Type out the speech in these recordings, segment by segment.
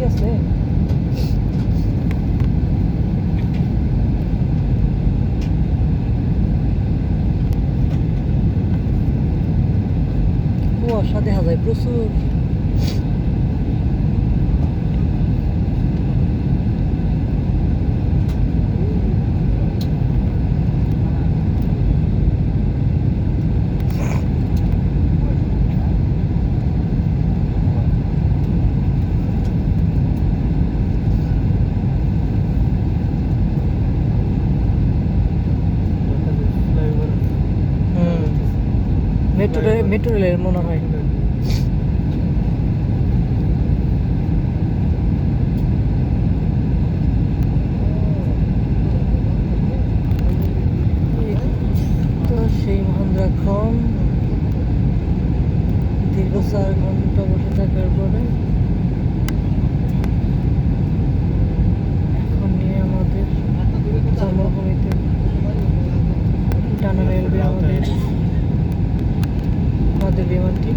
আছে? কুয়াশা দেখা যায় প্রচুর। মেট্রো রেলের মনে হয়। তো সেই মহেন্দ্রক্ষণ দীর্ঘ 4 ঘন্টা বসে থাকার পরে এখন নিয়ে আমাদের জন্মভূমিতে টানা রেলওয়ে আমাদের বিমানটি।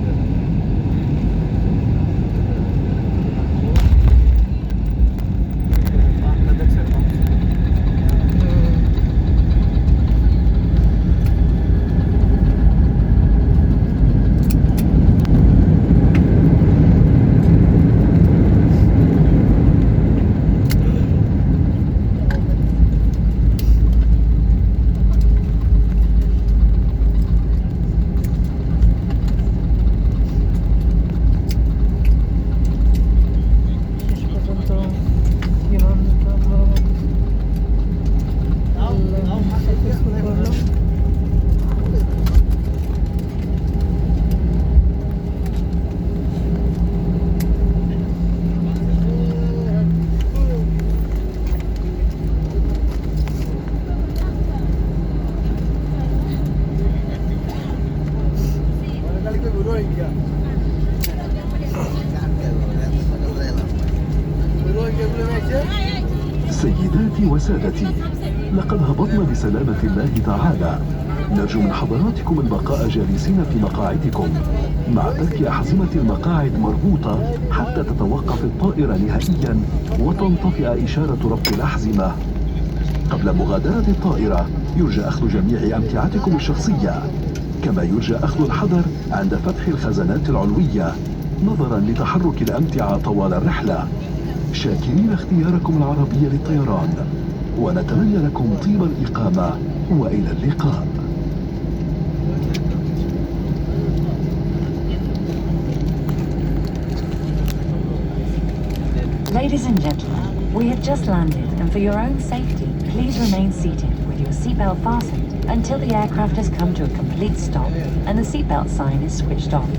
سيداتي وسادتي، لقد هبطنا بسلامة الله تعالى. نرجو من حضراتكم البقاء جالسين في مقاعدكم مع ترك أحزمة المقاعد مربوطة حتى تتوقف الطائرة نهائيا وتنطفئ إشارة ربط الأحزمة. قبل مغادرة الطائرة يرجى أخذ جميع أمتعتكم الشخصية، كما يرجى أخذ الحذر عند فتح الخزانات العلوية نظرا لتحرك الأمتعة طوال الرحلة. شاكرين اختياركم العربية للطيران، ونتمنى لكم طيب الإقامة وإلى اللقاء. Ladies and gentlemen, we have just landed, and for your own safety, please remain seated with your seatbelt fastened until the aircraft has come to a complete stop and the seatbelt sign is switched off.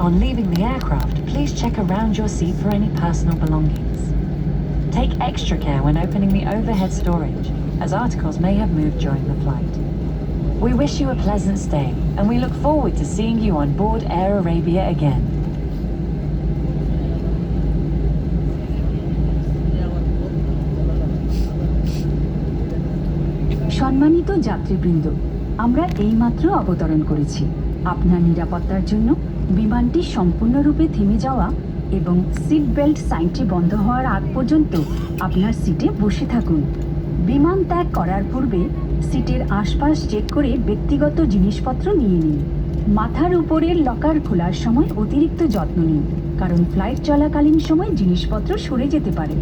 On leaving the aircraft, please check around your seat for any personal belongings. Take extra care when opening the overhead storage, as articles may have moved during the flight. We wish you a pleasant stay, and we look forward to seeing you on board Air Arabia again. সম্মানিত যাত্রীবৃন্দ, আমরা এইমাত্র অবতরণ করেছি। আপনার নিরাপত্তার জন্য বিমানটি সম্পূর্ণরূপে থেমে যাওয়া এবং সিট বেল্ট সাইনটি বন্ধ হওয়ার আগ পর্যন্ত আপনার সিটে বসে থাকুন। বিমান ত্যাগ করার পূর্বে সিটের আশপাশ চেক করে ব্যক্তিগত জিনিসপত্র নিয়ে নিন। মাথার উপরের লকার খোলার সময় অতিরিক্ত যত্ন নিন, কারণ ফ্লাইট চলাকালীন সময় জিনিসপত্র সরে যেতে পারে।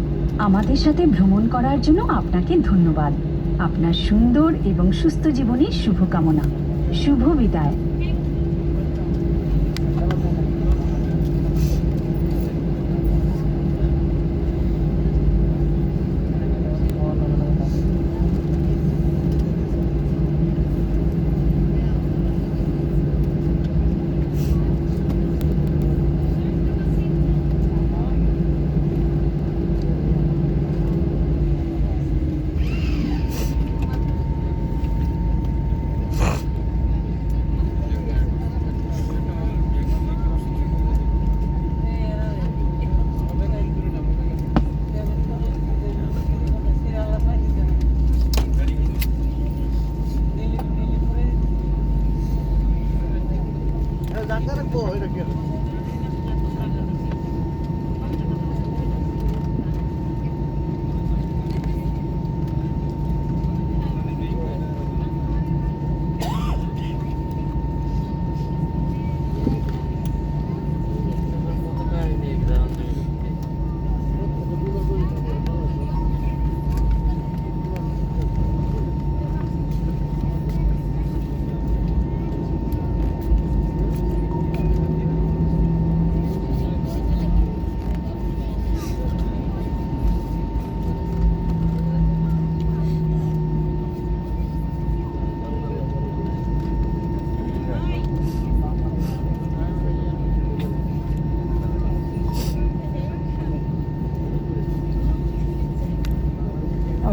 আমাদের সাথে ভ্রমণ করার জন্য আপনাকে ধন্যবাদ। আপনার সুন্দর এবং সুস্থ জীবনের শুভকামনা। শুভ বিদায়।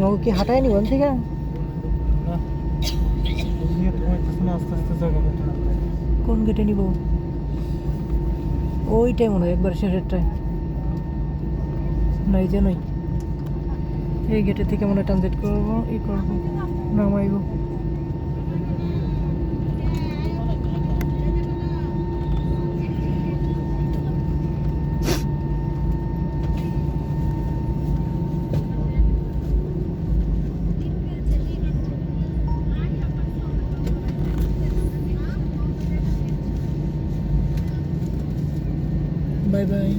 আমাকে কি হাঁটায় নিব থেকে? আস্তে আস্তে জায়গা মতো কোন গেটে নিব? ওইটাই মনে হয় একবার শেষেরটাই, না এই যে নয়, এই গেটে থেকে মনে হয় ট্রানজিট করবো, করবো নামাইব। Bye bye.